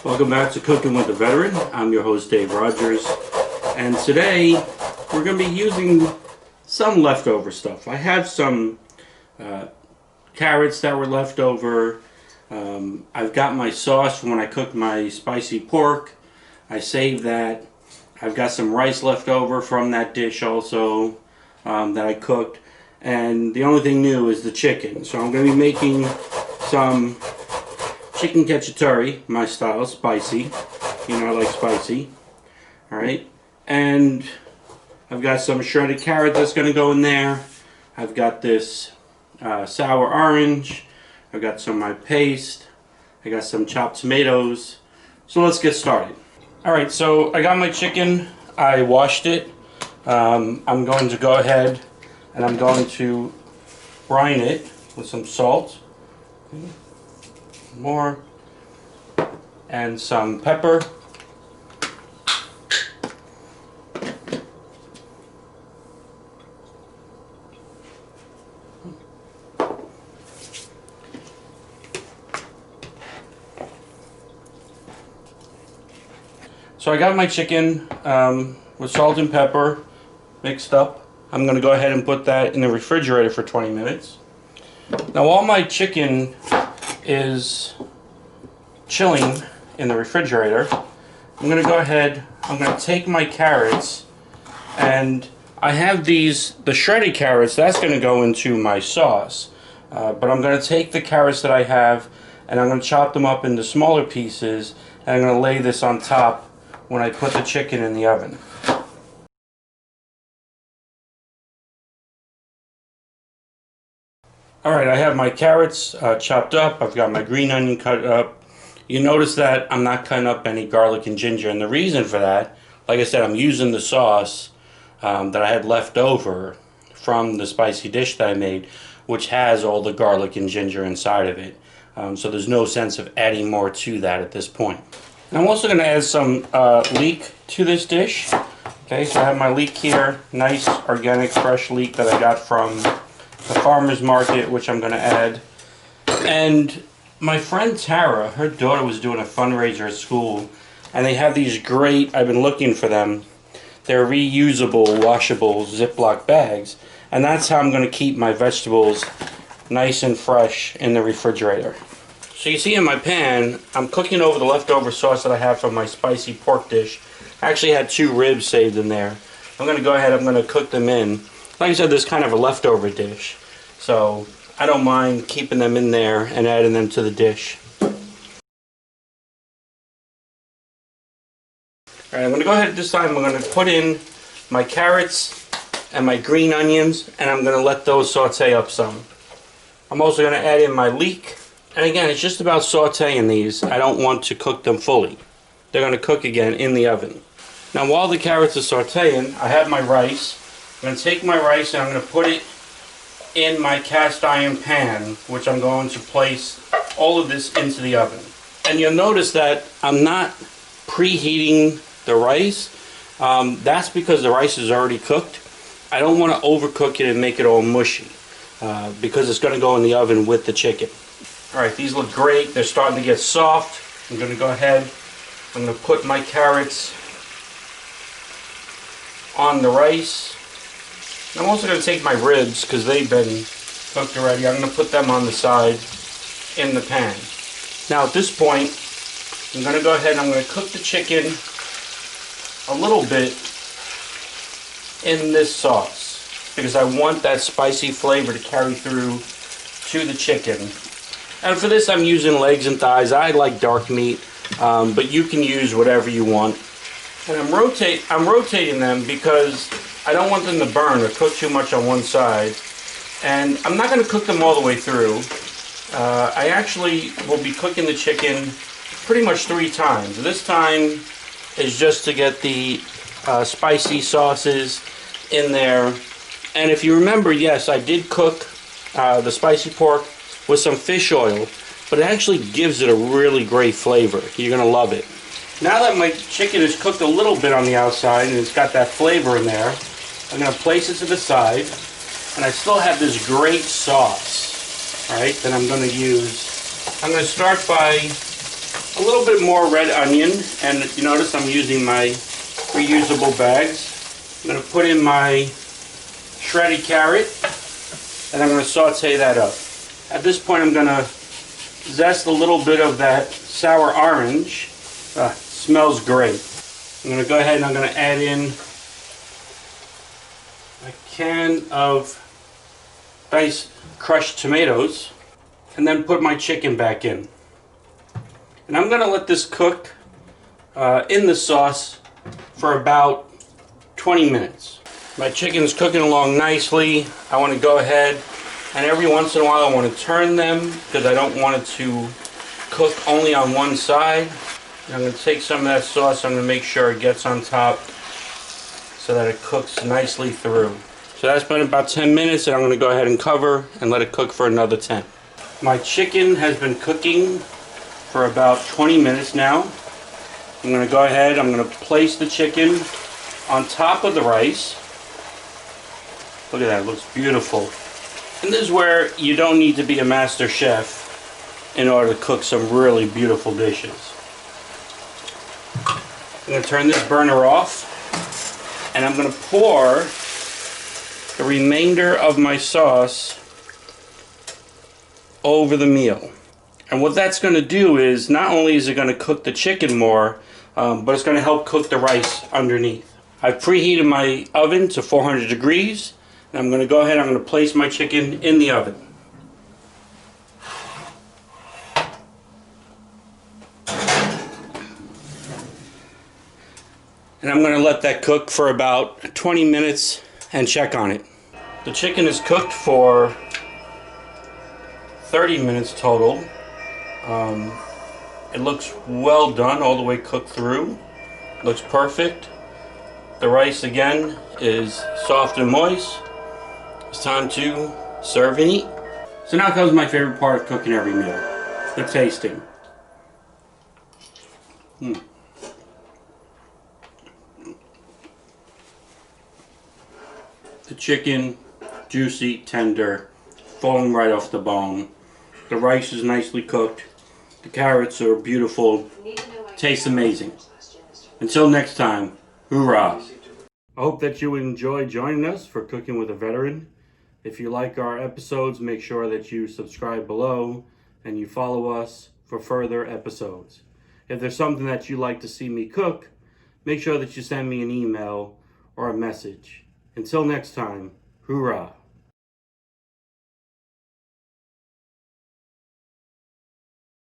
Welcome back to Cooking with the Veteran. I'm your host Dave Rogers, and today we're going to be using some leftover stuff. I have some carrots that were left over. I've got my sauce from when I cooked my spicy pork. I saved that. I've got some rice left over from that dish also that I cooked, and the only thing new is the chicken. So I'm going to be making some chicken cacciatore, my style, spicy. You know I like spicy. Alright, and I've got some shredded carrot that's going to go in there. I've got this sour orange. I've got some of my paste. I got some chopped tomatoes. So let's get started. Alright, so I got my chicken. I washed it. I'm going to go ahead and I'm going to brine it with some salt. More, and some pepper, so I got my chicken with salt and pepper mixed up. I'm going to go ahead and put that in the refrigerator for 20 minutes. Now while my chicken is chilling in the refrigerator, I'm going to go ahead, I'm going to take my carrots, and I have the shredded carrots, that's going to go into my sauce, but I'm going to take the carrots that I have and I'm going to chop them up into smaller pieces, and I'm going to lay this on top when I put the chicken in the oven. Alright, I have my carrots chopped up. I've got my green onion cut up. You notice that I'm not cutting up any garlic and ginger, and the reason for that, like I said, I'm using the sauce that I had left over from the spicy dish that I made, which has all the garlic and ginger inside of it. So there's no sense of adding more to that at this point. And I'm also going to add some leek to this dish. Okay, so I have my leek here, nice organic fresh leek that I got from the farmer's market, which I'm going to add. And my friend Tara, her daughter was doing a fundraiser at school, and they have these great, I've been looking for them, they're reusable, washable Ziploc bags, and that's how I'm going to keep my vegetables nice and fresh in the refrigerator. So you see in my pan, I'm cooking over the leftover sauce that I have from my spicy pork dish. I actually had 2 ribs saved in there. I'm going to go ahead, I'm going to cook them in. Like I said, this is kind of a leftover dish, so I don't mind keeping them in there and adding them to the dish. Alright, I'm going to go ahead this time, I'm going to put in my carrots and my green onions, and I'm going to let those saute up some. I'm also going to add in my leek, and again, it's just about sauteing these. I don't want to cook them fully. They're going to cook again in the oven. Now while the carrots are sauteing, I have my rice. I'm going to take my rice and I'm going to put it in my cast iron pan, which I'm going to place all of this into the oven. And you'll notice that I'm not preheating the rice. That's because the rice is already cooked. I don't want to overcook it and make it all mushy because it's going to go in the oven with the chicken. Alright, these look great. They're starting to get soft. I'm going to go ahead. I'm going to put my carrots on the rice. I'm also going to take my ribs, because they've been cooked already. I'm going to put them on the side in the pan. Now at this point, I'm going to go ahead and I'm going to cook the chicken a little bit in this sauce, because I want that spicy flavor to carry through to the chicken. And for this I'm using legs and thighs. I like dark meat, but you can use whatever you want. And I'm rotating them because I don't want them to burn or cook too much on one side. And I'm not going to cook them all the way through. I actually will be cooking the chicken pretty much 3 times. This time is just to get the spicy sauces in there. And if you remember, yes, I did cook the spicy pork with some fish oil, but it actually gives it a really great flavor. You're going to love it. Now that my chicken is cooked a little bit on the outside and it's got that flavor in there, I'm going to place it to the side, and I still have this great sauce, right, that I'm going to use. I'm going to start by a little bit more red onion, and you notice I'm using my reusable bags. I'm going to put in my shredded carrot, and I'm going to saute that up. At this point, I'm going to zest a little bit of that sour orange. Smells great. I'm going to go ahead and I'm going to add in a can of diced crushed tomatoes, and then put my chicken back in. And I'm going to let this cook in the sauce for about 20 minutes. My chicken's cooking along nicely. I want to go ahead and every once in a while I want to turn them because I don't want it to cook only on one side. And I'm going to take some of that sauce, I'm going to make sure it gets on top so that it cooks nicely through. So that's been about 10 minutes, and I'm going to go ahead and cover and let it cook for another 10. My chicken has been cooking for about 20 minutes now. I'm going to go ahead, I'm going to place the chicken on top of the rice. Look at that, it looks beautiful. And this is where you don't need to be a master chef in order to cook some really beautiful dishes. I'm going to turn this burner off, and I'm going to pour the remainder of my sauce over the meal. And what that's going to do is, not only is it going to cook the chicken more, but it's going to help cook the rice underneath. I've preheated my oven to 400 degrees, and I'm going to go ahead, I'm going to place my chicken in the oven. And I'm going to let that cook for about 20 minutes and check on it. The chicken is cooked for 30 minutes total. It looks well done, all the way cooked through. Looks perfect. The rice again is soft and moist. It's time to serve and eat. So now comes my favorite part of cooking every meal, the tasting. The chicken, juicy, tender, falling right off the bone. The rice is nicely cooked. The carrots are beautiful. Tastes amazing. Until next time, hoorah! I hope that you enjoy joining us for Cooking with a Veteran. If you like our episodes, make sure that you subscribe below and you follow us for further episodes. If there's something that you'd like to see me cook, make sure that you send me an email or a message. Until next time, hoorah!